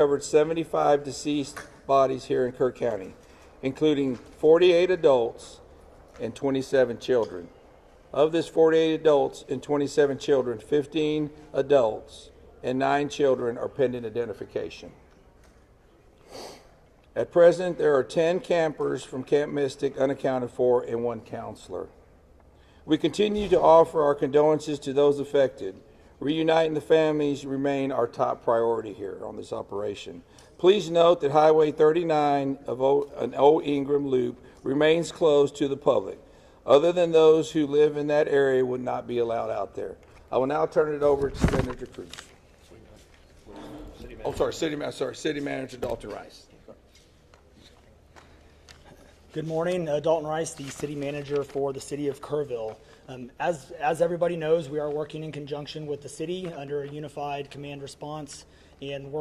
Covered 75 deceased bodies here in Kerr County, including 48 adults and 27 children. Of this 48 adults and 27 children, 15 adults and 9 children are pending identification. At present, there are 10 campers from Camp Mystic unaccounted for and 1 counselor. We continue to offer our condolences to those affected. Reuniting the families remain our top priority here on this operation. Please note that Highway 39 of an Old Ingram Loop remains closed to the public. Other than those who live in that area would not be allowed out there. I will now turn it over to Senator Cruz. City Manager Dalton Rice. Good morning, Dalton Rice, the City Manager for the City of Kerrville. As everybody knows, we are working in conjunction with the city under a unified command response and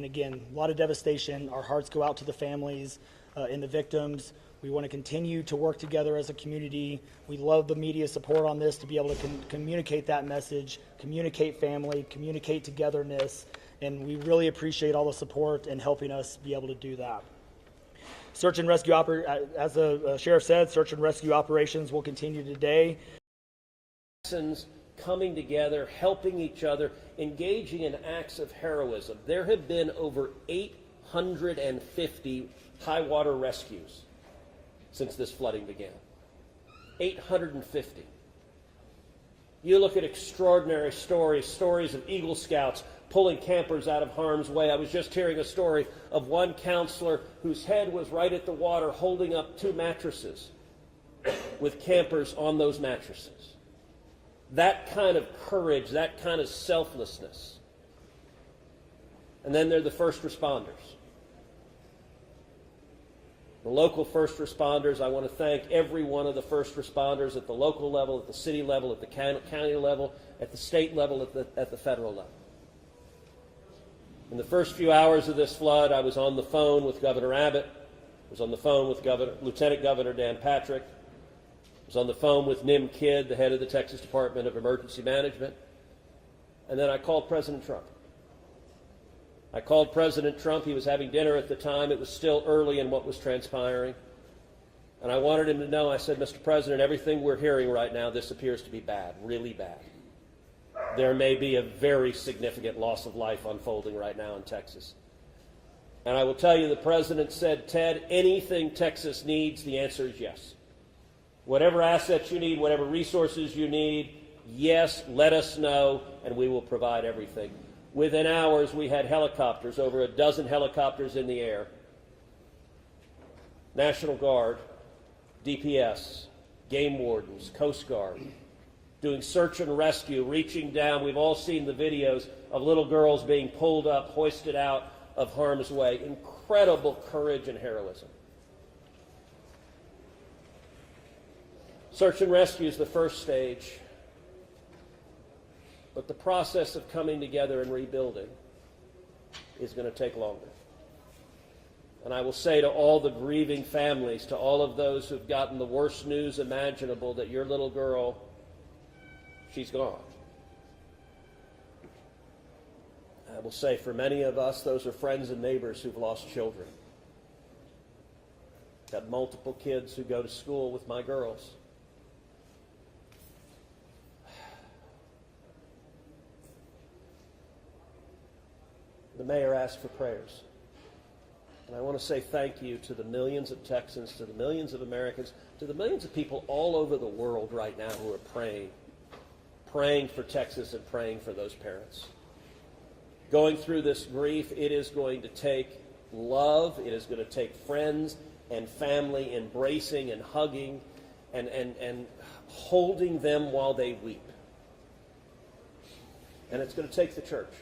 again, a lot of devastation. Our hearts go out to the families and the victims. We want to continue to work together as a community. We love the media support on this to be able to communicate that message, communicate family, communicate togetherness, and we really appreciate all the support and helping us be able to do that. Search and rescue, as the sheriff said, search and rescue operations will continue today. Coming together, helping each other, engaging in acts of heroism. There have been over 850 high water rescues since this flooding began. 850. You look at extraordinary stories of Eagle Scouts pulling campers out of harm's way. I was just hearing a story of one counselor whose head was right at the water holding up 2 mattresses with campers on those mattresses. That kind of courage, that kind of selflessness. And then there are the first responders. The local first responders, I want to thank every one of the first responders at the local level, at the city level, at the county level, at the state level, at the federal level. In the first few hours of this flood, I was on the phone with Governor Abbott. I was on the phone with Lieutenant Governor Dan Patrick. I was on the phone with Nim Kidd, the head of the Texas Department of Emergency Management. And then I called President Trump. I called President Trump. He was having dinner at the time. It was still early in what was transpiring. And I wanted him to know, I said, Mr. President, everything we're hearing right now, this appears to be bad, really bad. There may be a very significant loss of life unfolding right now in Texas. And I will tell you, the President said, Ted, anything Texas needs, the answer is yes. Whatever assets you need, whatever resources you need, yes, let us know, and we will provide everything. Within hours, we had helicopters, over a dozen helicopters in the air. National Guard, DPS, game wardens, Coast Guard, doing search and rescue, reaching down. We've all seen the videos of little girls being pulled up, hoisted out of harm's way. Incredible courage and heroism. Search and rescue is the first stage. But the process of coming together and rebuilding is going to take longer. And I will say to all the grieving families, to all of those who've gotten the worst news imaginable, that your little girl, she's gone. I will say for many of us, those are friends and neighbors who've lost children. Got multiple kids who go to school with my girls. The mayor asked for prayers. And I want to say thank you to the millions of Texans, to the millions of Americans, to the millions of people all over the world right now who are praying for Texas and praying for those parents. Going through this grief, it is going to take love, it is going to take friends and family embracing and hugging and holding them while they weep. And it's going to take the church.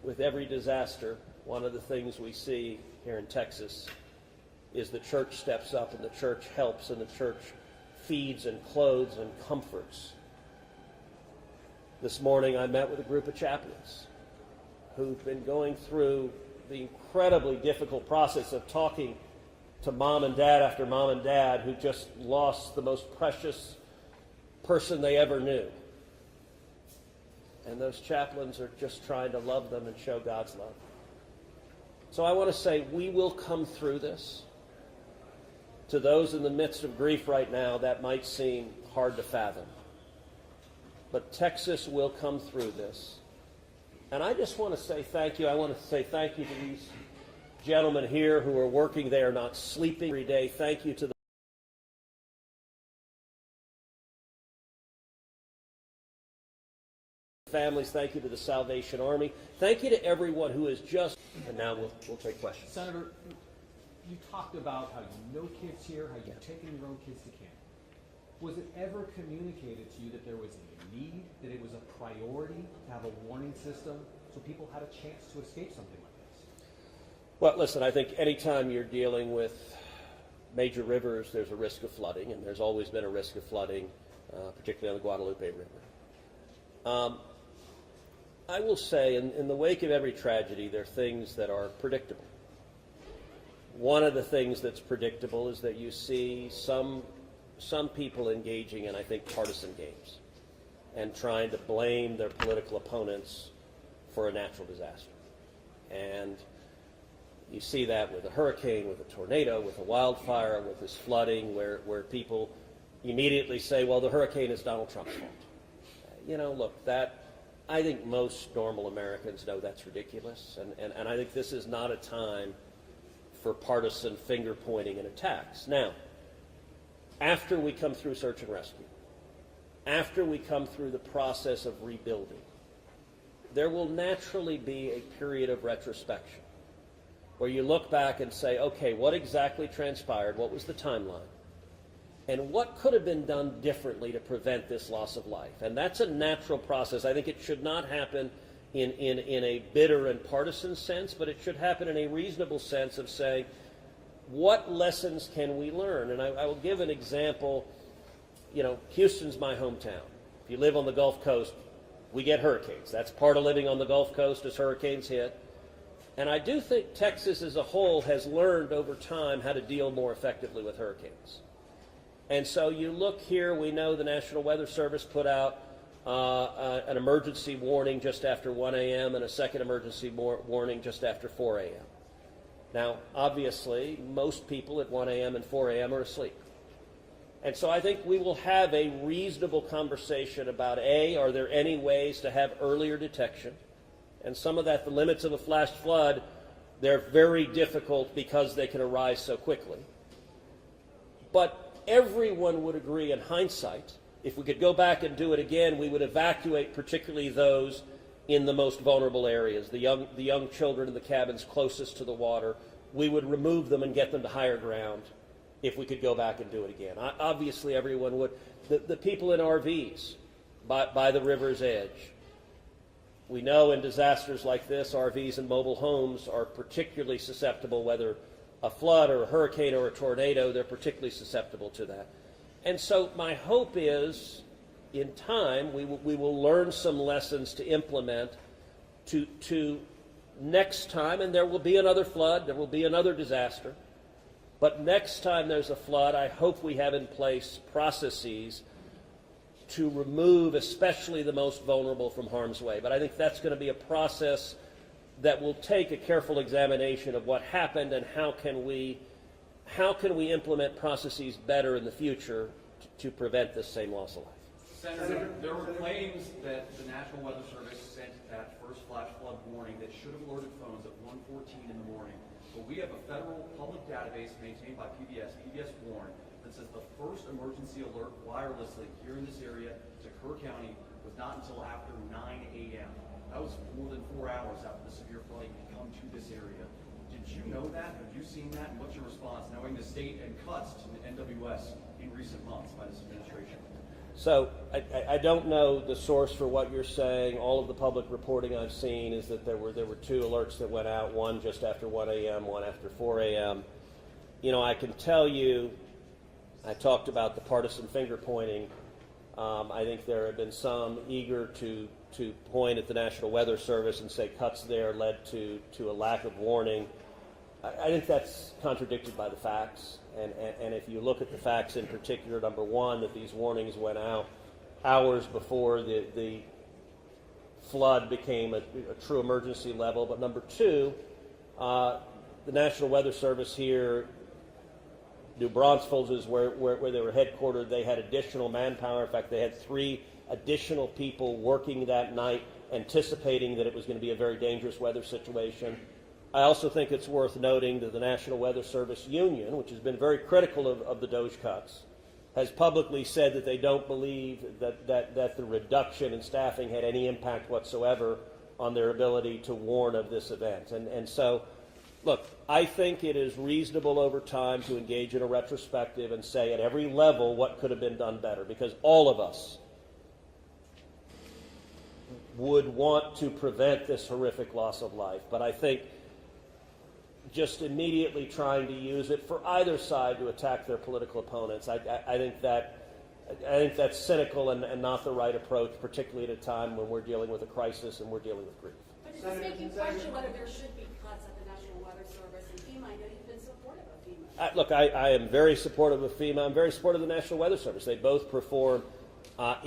With every disaster, one of the things we see here in Texas is the church steps up and the church helps and the church feeds and clothes and comforts. This morning I met with a group of chaplains who've been going through the incredibly difficult process of talking to mom and dad after mom and dad who just lost the most precious person they ever knew. and those chaplains are just trying to love them and show God's love. So I want to say we will come through this. To those in the midst of grief right now, that might seem hard to fathom. But Texas will come through this. And I just want to say thank you. I want to say thank you to these gentlemen here who are working. They are not sleeping every day. Thank you to the families. Thank you to the Salvation Army. Thank you to everyone who is just... And now we'll take questions. Senator, you talked about how you know kids here, how you've taken your own kids to camp. Was it ever communicated to you that there was a need, that it was a priority to have a warning system so people had a chance to escape something like this? Well, listen, I think anytime you're dealing with major rivers, there's a risk of flooding, and there's always been a risk of flooding, particularly on the Guadalupe River. I will say, in the wake of every tragedy, there are things that are predictable. One of the things that's predictable is that you see some people engaging in, I think, partisan games and trying to blame their political opponents for a natural disaster. And you see that with a hurricane, with a tornado, with a wildfire, with this flooding, where people immediately say, well, the hurricane is Donald Trump's fault. You know, look, I think most normal Americans know that's ridiculous, and I think this is not a time for partisan finger-pointing and attacks. Now, after we come through search and rescue, after we come through the process of rebuilding, there will naturally be a period of retrospection where you look back and say, okay, what exactly transpired? What was the timeline? And what could have been done differently to prevent this loss of life? And that's a natural process. I think it should not happen in a bitter and partisan sense, but it should happen in a reasonable sense of saying, what lessons can we learn? And I will give an example. You know, Houston's my hometown. If you live on the Gulf Coast, we get hurricanes. That's part of living on the Gulf Coast as hurricanes hit. And I do think Texas as a whole has learned over time how to deal more effectively with hurricanes. And so you look here, we know the National Weather Service put out an emergency warning just after 1 a.m. and a second emergency warning just after 4 a.m. Now, obviously, most people at 1 a.m. and 4 a.m. are asleep. And so I think we will have a reasonable conversation about, A, are there any ways to have earlier detection? And some of that, the limits of a flash flood, they're very difficult because they can arise so quickly. But everyone would agree in hindsight, if we could go back and do it again, we would evacuate particularly those in the most vulnerable areas, the young children in the cabins closest to the water. We would remove them and get them to higher ground if we could go back and do it again. Obviously, everyone would. The people in RVs by the river's edge. We know in disasters like this, RVs and mobile homes are particularly susceptible, whether a flood or a hurricane or a tornado, they're particularly susceptible to that. And so my hope is, in time, we will learn some lessons to implement to next time, and there will be another flood, there will be another disaster, but next time there's a flood, I hope we have in place processes to remove especially the most vulnerable from harm's way. But I think that's going to be a process that will take a careful examination of what happened and how can we implement processes better in the future to prevent this same loss of life. Senator, there were claims that the National Weather Service sent that first flash flood warning that should have alerted phones at 1:14 in the morning. But we have a federal public database maintained by PBS Warn, that says the first emergency alert wirelessly here in this area to Kerr County was not until after 9 a.m. That was more than 4 hours after the severe flooding had come to this area. Did you know that? Have you seen that? And what's your response, knowing the state and cuts to the NWS in recent months by this administration? So I don't know the source for what you're saying. All of the public reporting I've seen is that there were two alerts that went out, one just after 1 a.m., one after 4 a.m. You know, I can tell you, I talked about the partisan finger pointing. I think there have been some eager to point at the National Weather Service and say cuts there led to a lack of warning. I think that's contradicted by the facts. And if you look at the facts in particular, number one, that these warnings went out hours before the flood became a true emergency level. But number two, the National Weather Service here, New Braunfels is where they were headquartered. They had additional manpower. In fact, they had 3 additional people working that night, anticipating that it was going to be a very dangerous weather situation. I also think it's worth noting that the National Weather Service Union, which has been very critical of the Doge cuts, has publicly said that they don't believe that the reduction in staffing had any impact whatsoever on their ability to warn of this event. And so, look, I think it is reasonable over time to engage in a retrospective and say at every level what could have been done better, because all of us would want to prevent this horrific loss of life. But I think just immediately trying to use it for either side to attack their political opponents, I think that's cynical and not the right approach, particularly at a time when we're dealing with a crisis and we're dealing with grief. But does this make you question whether there should be cuts at the National Weather Service and FEMA? I know you've been supportive of FEMA. Look, I am very supportive of FEMA. I'm very supportive of the National Weather Service. They both perform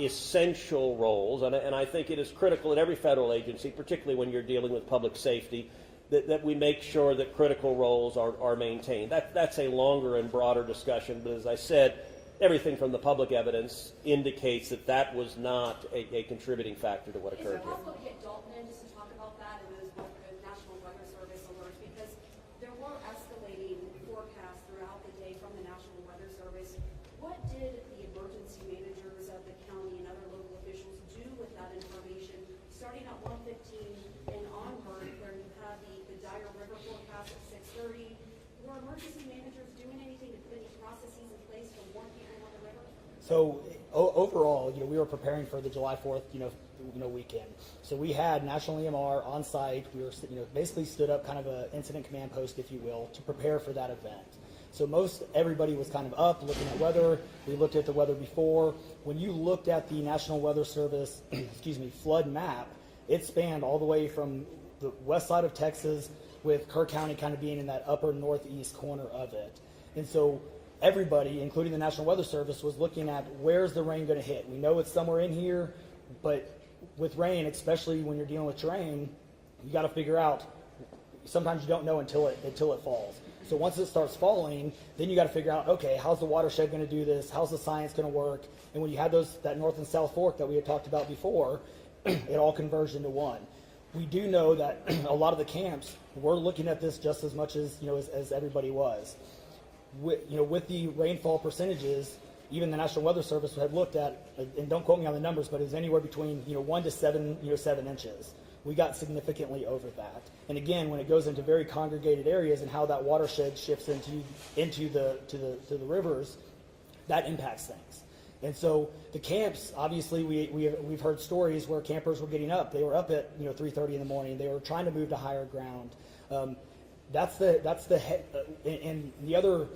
essential roles, and I think it is critical in every federal agency, particularly when you're dealing with public safety, that we make sure that critical roles are maintained. That's a longer and broader discussion, but as I said, everything from the public evidence indicates that was not a contributing factor to what occurred here. Is it possible to get Dalton in just to talk about that and those National Weather Service alerts? Because there were escalating forecasts throughout the day from the National Weather Service. What did the emergency managers of the county and other local officials do with that information, starting at 1:15 and onward, where you have the dire river forecast at 6:30? Were emergency managers doing anything to put any processes in place to warn people on the river? So overall, we were preparing for the July 4th, weekend. So we had National EMR on site. We were, basically stood up kind of an incident command post, if you will, to prepare for that event. So everybody was kind of up looking at weather. We looked at the weather before. When you looked at the National Weather Service, flood map, it spanned all the way from the west side of Texas, with Kerr County kind of being in that upper northeast corner of it. And so everybody, including the National Weather Service, was looking at where's the rain going to hit. We know it's somewhere in here, but with rain, especially when you're dealing with terrain, you got to figure out. Sometimes you don't know until it falls. So once it starts falling, then you got to figure out, okay, how's the watershed going to do this? How's the science going to work? And when you had that north and south fork that we had talked about before, it all converged into one. We do know that a lot of the camps were looking at this just as much as as everybody was. With the rainfall percentages, even the National Weather Service had looked at, and don't quote me on the numbers, but it was anywhere between 1 to 7 inches. We got significantly over that. And again, when it goes into very congregated areas and how that watershed shifts into the rivers, that impacts things. And so the camps, obviously, we've heard stories where campers were getting up. They were up at 3:30 in the morning. They were trying to move to higher ground. And the other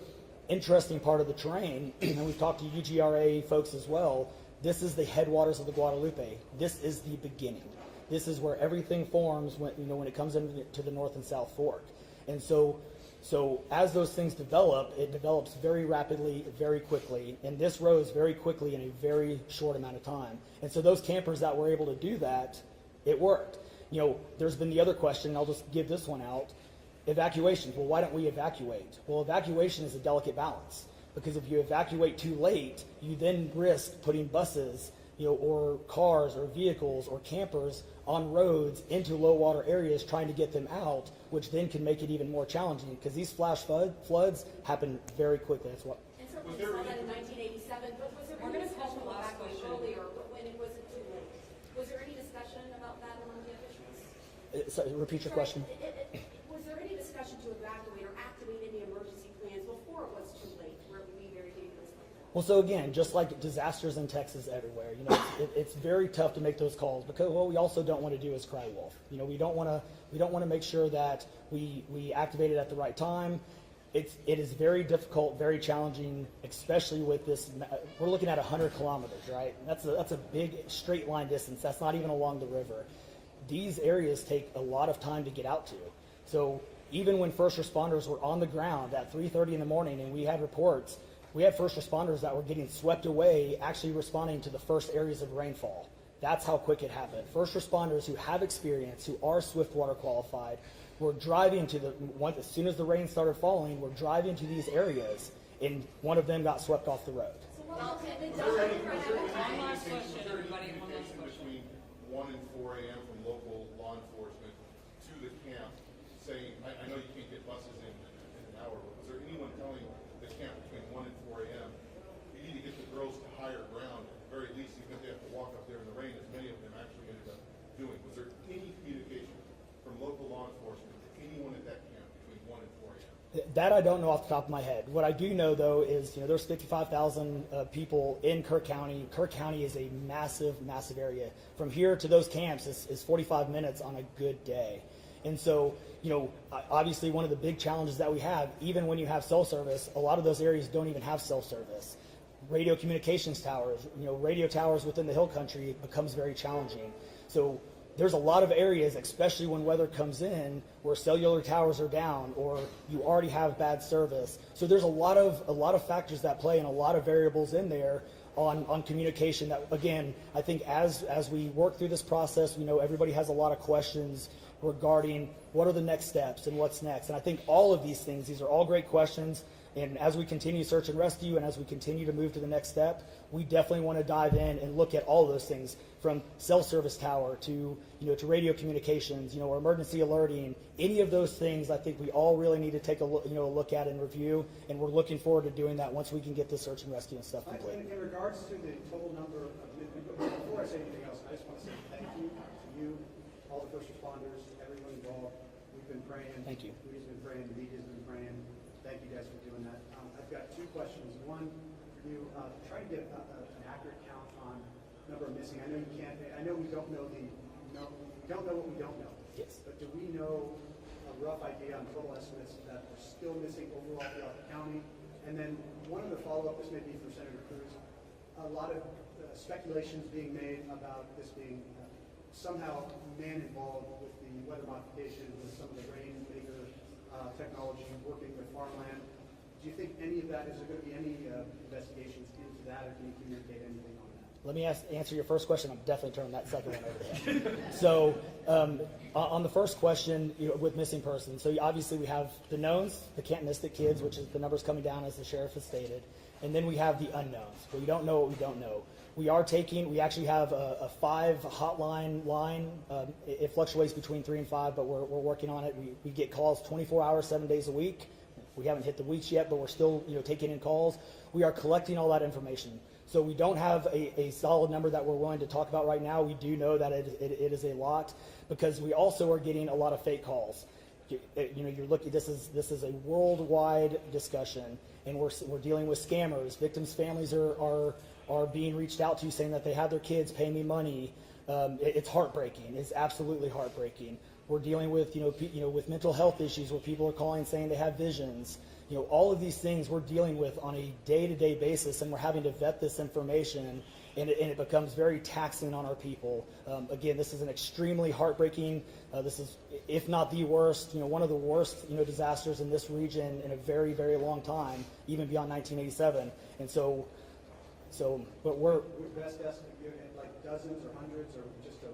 interesting part of the terrain, and we've talked to UGRA folks as well. This is the headwaters of the Guadalupe. This is the beginning. This is where everything forms when it comes into the North and South Fork. And so as those things develop, it develops very rapidly, very quickly, and this rose very quickly in a very short amount of time. And so those campers that were able to do that, it worked. There's been the other question, I'll just give this one out. Evacuations. Well, why don't we evacuate? Well, evacuation is a delicate balance, because if you evacuate too late, you then risk putting buses, or cars or vehicles or campers on roads into low water areas trying to get them out, which then can make it even more challenging, because these flash floods happen very quickly. That's what. And certainly we saw that in 1987, but was there any discussion about evacuation earlier, but when it wasn't too late? Was there any discussion about that among the officials? Sorry, repeat your question. Was there any discussion to evacuate or activate any emergency plans before it was too late, where it would be very dangerous like that? Well, so again, just like disasters in Texas everywhere, it's very tough to make those calls, because what we also don't want to do is cry wolf. We don't want to make sure that we activate it at the right time. It is very difficult, very challenging, especially with this. We're looking at 100 kilometers, right? That's a big straight line distance. That's not even along the river. These areas take a lot of time to get out to. So even when first responders were on the ground at 3:30 in the morning, and we had reports, we had first responders that were getting swept away, actually responding to the first areas of rainfall. That's how quick it happened. First responders who have experience, who are Swiftwater qualified, were driving to as soon as the rain started falling, we're driving to these areas, and one of them got swept off the road. One last question, everybody. One last question. Between 1 and 4 a.m. from local law enforcement to the camp, saying, I know you can't get buses in an hour, but was there anyone telling the camp between 1 and 4 a.m. you need to get the girls to higher ground, at the very least, even if they have to walk up there in the rain, as many of them actually ended up doing? Was there any communication from local law enforcement to anyone at that camp between 1 and 4 a.m.? That I don't know off the top of my head. What I do know, though, is there's 55,000 people in Kerr County. Kerr County is a massive, massive area. From here to those camps is 45 minutes on a good day. And so, obviously one of the big challenges that we have, even when you have cell service, a lot of those areas don't even have cell service. Radio communications towers, radio towers within the hill country becomes very challenging. So there's a lot of areas, especially when weather comes in, where cellular towers are down or you already have bad service. So there's a lot of factors that play and a lot of variables in there on communication that, again, I think as we work through this process, everybody has a lot of questions regarding what are the next steps and what's next. And I think all of these are all great questions. And as we continue search and rescue and as we continue to move to the next step, we definitely want to dive in and look at all of those things, from cell service tower to radio communications, or emergency alerting. Any of those things, I think we all really need to take a look at and review. And we're looking forward to doing that once we can get the search and rescue and stuff complete. In regards to the total number of, before I say anything else, I just want to say thank you to you, all the first responders, everyone involved. We've been praying. Thank you. We've been praying. The media's been praying. Thank you guys for doing that. I've got two questions. One, for you, try to get an accurate count on number of missing. I know you can't. I know we don't know we don't know what we don't know. Yes. But do we know a rough idea on total estimates that are still missing overall throughout the county? And then one of the follow-up, this may be from Senator Cruz, a lot of speculations being made about this being somehow man involved with the weather modification, with some of the rainmaker technology, working with farmland. Do you think any of that, is there going to be any investigations into that, or can you communicate anything on that? Let me answer your first question. I'm definitely turning that second one over to him. So on the first question, with missing persons, so obviously we have the knowns, the can't miss the kids, which is the numbers coming down as the sheriff has stated, and then we have the unknowns. We don't know what we don't know. We actually have a 5 hotline line. It fluctuates between 3 and 5, but we're working on it. We get calls 24 hours, 7 days a week. We haven't hit the weeks yet, but we're still taking in calls. We are collecting all that information. So we don't have a solid number that we're willing to talk about right now. We do know that it is a lot, because we also are getting a lot of fake calls. You're looking. This is a worldwide discussion, and we're dealing with scammers. Victims' families are being reached out to, saying that they have their kids pay me money. It's heartbreaking. It's absolutely heartbreaking. We're dealing with with mental health issues, where people are calling saying they have visions. All of these things we're dealing with on a day-to-day basis, and we're having to vet this information, and it becomes very taxing on our people. Again, this is an extremely heartbreaking. This is, if not the worst, one of the worst disasters in this region in a very, very long time, even beyond 1987. And but we're best estimate, like dozens or hundreds, or just to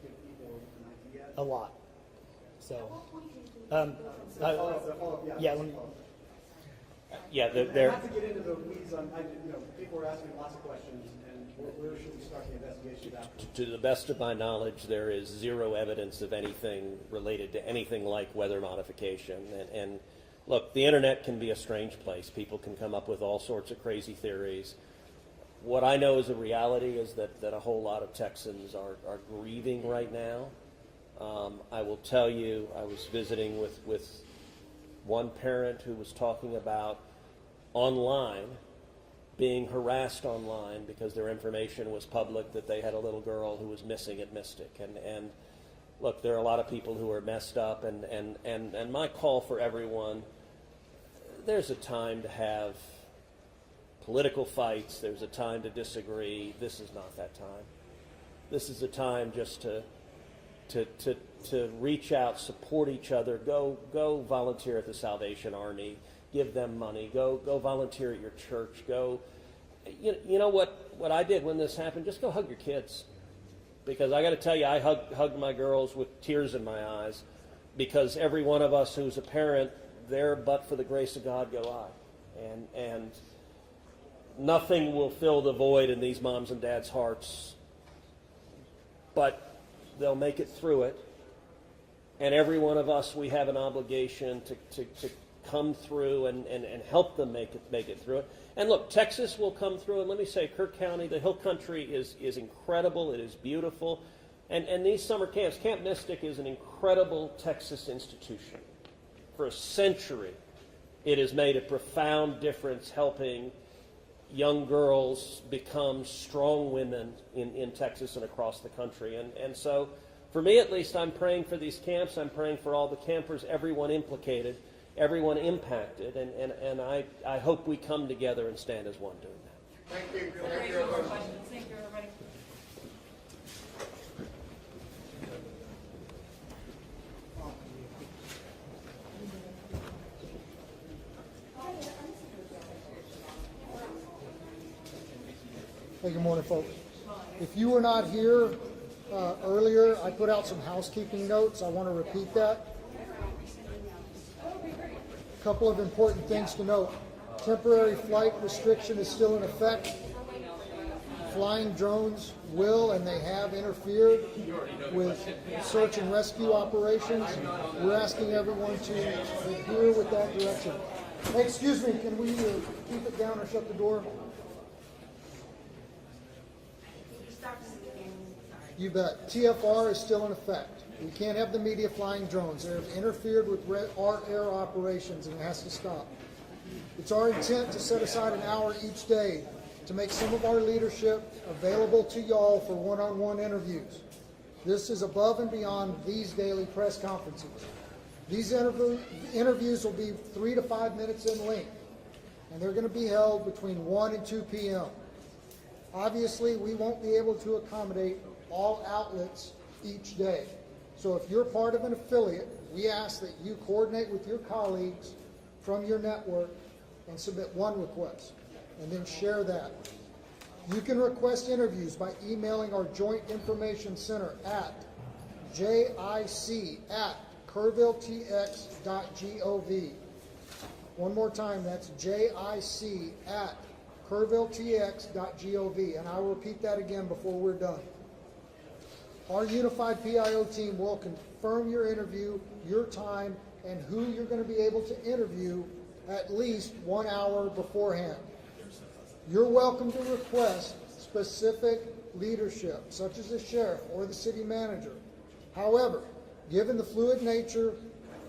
give people an idea. A lot. So, Yeah, they're. Not to get into the weeds on, people are asking lots of questions, and where should we start the investigations after? To the best of my knowledge, there is zero evidence of anything related to anything like weather modification. And look, the internet can be a strange place. People can come up with all sorts of crazy theories. What I know is a reality is that a whole lot of Texans are grieving right now. I will tell you, I was visiting with one parent who was talking about online, being harassed online because their information was public, that they had a little girl who was missing at Mystic. And look, there are a lot of people who are messed up, and my call for everyone, there's a time to have political fights, there's a time to disagree. This is not that time. This is a time just to reach out, support each other, go volunteer at the Salvation Army, give them money, go volunteer at your church, go. You know what I did when this happened? Just go hug your kids. because I got to tell you, I hugged my girls with tears in my eyes, because every one of us who's a parent, there but for the grace of God go I. And nothing will fill the void in these moms and dads' hearts, but they'll make it through it. And every one of us, we have an obligation to come through and help them make it through it. And look, Texas will come through, and let me say, Kerr County, the Hill Country is incredible. It is beautiful. And these summer camps, Camp Mystic is an incredible Texas institution. For a century, it has made a profound difference helping young girls become strong women in Texas and across the country. And so, for me at least, I'm praying for these camps. I'm praying for all the campers, everyone implicated, everyone impacted, and I hope we come together and stand as one doing that. Thank you. Thank you, everybody. Hey, good morning, folks. If you were not here earlier, I put out some housekeeping notes. I want to repeat that. A couple of important things to note. Temporary flight restriction is still in effect. Flying drones will and they have interfered with search and rescue operations. We're asking everyone to adhere with that direction. Hey, excuse me, can we keep it down or shut the door? You bet. TFR is still in effect. We can't have the media flying drones. They have interfered with our air operations, and it has to stop. It's our intent to set aside an hour each day to make some of our leadership available to y'all for one-on-one interviews. This is above and beyond these daily press conferences. These interviews will be 3 to 5 minutes in length, and they're going to be held between 1 and 2 p.m. Obviously, we won't be able to accommodate all outlets each day. So if you're part of an affiliate, we ask that you coordinate with your colleagues from your network and submit one request, and then share that. You can request interviews by emailing our Joint Information Center at jic@kerrvilletx.gov. One more time, that's jic@kerrvilletx.gov, and I will repeat that again before we're done. Our unified PIO team will confirm your interview, your time, and who you're going to be able to interview at least 1 hour beforehand. You're welcome to request specific leadership, such as the sheriff or the city manager. However, given the fluid nature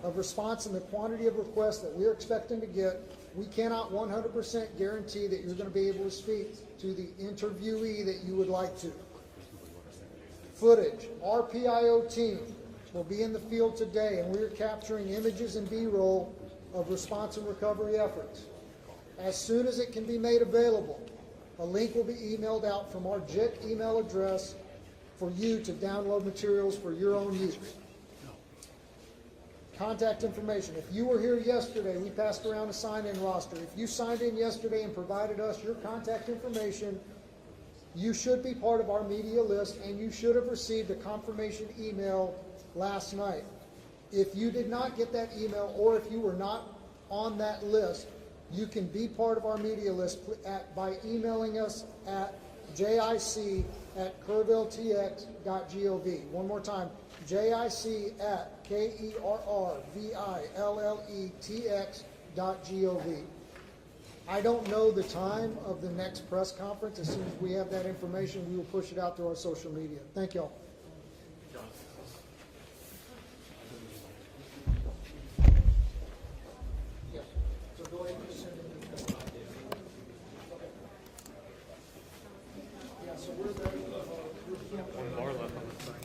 of response and the quantity of requests that we're expecting to get, we cannot 100% guarantee that you're going to be able to speak to the interviewee that you would like to. Footage. Our PIO team will be in the field today, and we are capturing images and B-roll of response and recovery efforts. As soon as it can be made available, a link will be emailed out from our JIC email address for you to download materials for your own use. Contact information. If you were here yesterday, we passed around a sign-in roster. If you signed in yesterday and provided us your contact information, you should be part of our media list, and you should have received a confirmation email last night. If you did not get that email, or if you were not on that list, you can be part of our media list by emailing us at jic@kerrvilletx.gov. One more time, jic@kerrvilletx.gov. I don't know the time of the next press conference. As soon as we have that information, we will push it out through our social media. Thank y'all. Yeah. So go ahead and send it. Yeah, so we're ready. One more left on the side.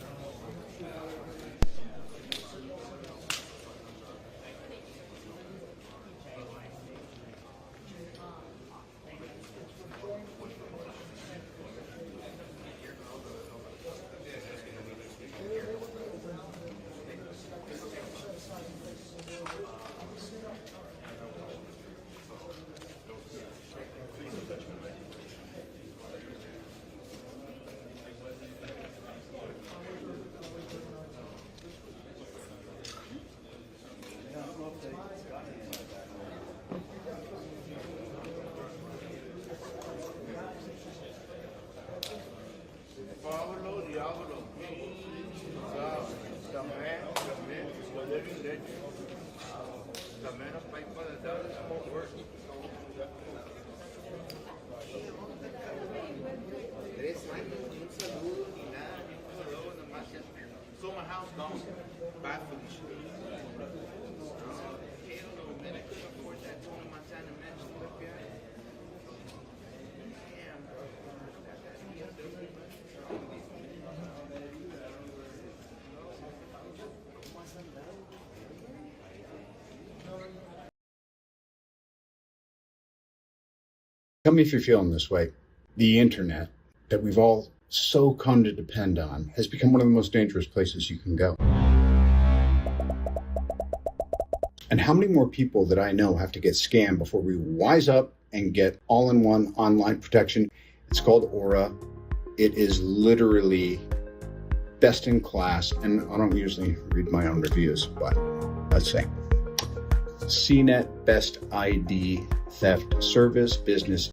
Tell me if you're feeling this way. The internet that we've all so come to depend on has become one of the most dangerous places you can go. And how many more people that I know have to get scammed before we wise up and get all-in-one online protection? It's called Aura. It is literally best in class, and I don't usually read my own reviews, but let's say CNET Best ID Theft Service Business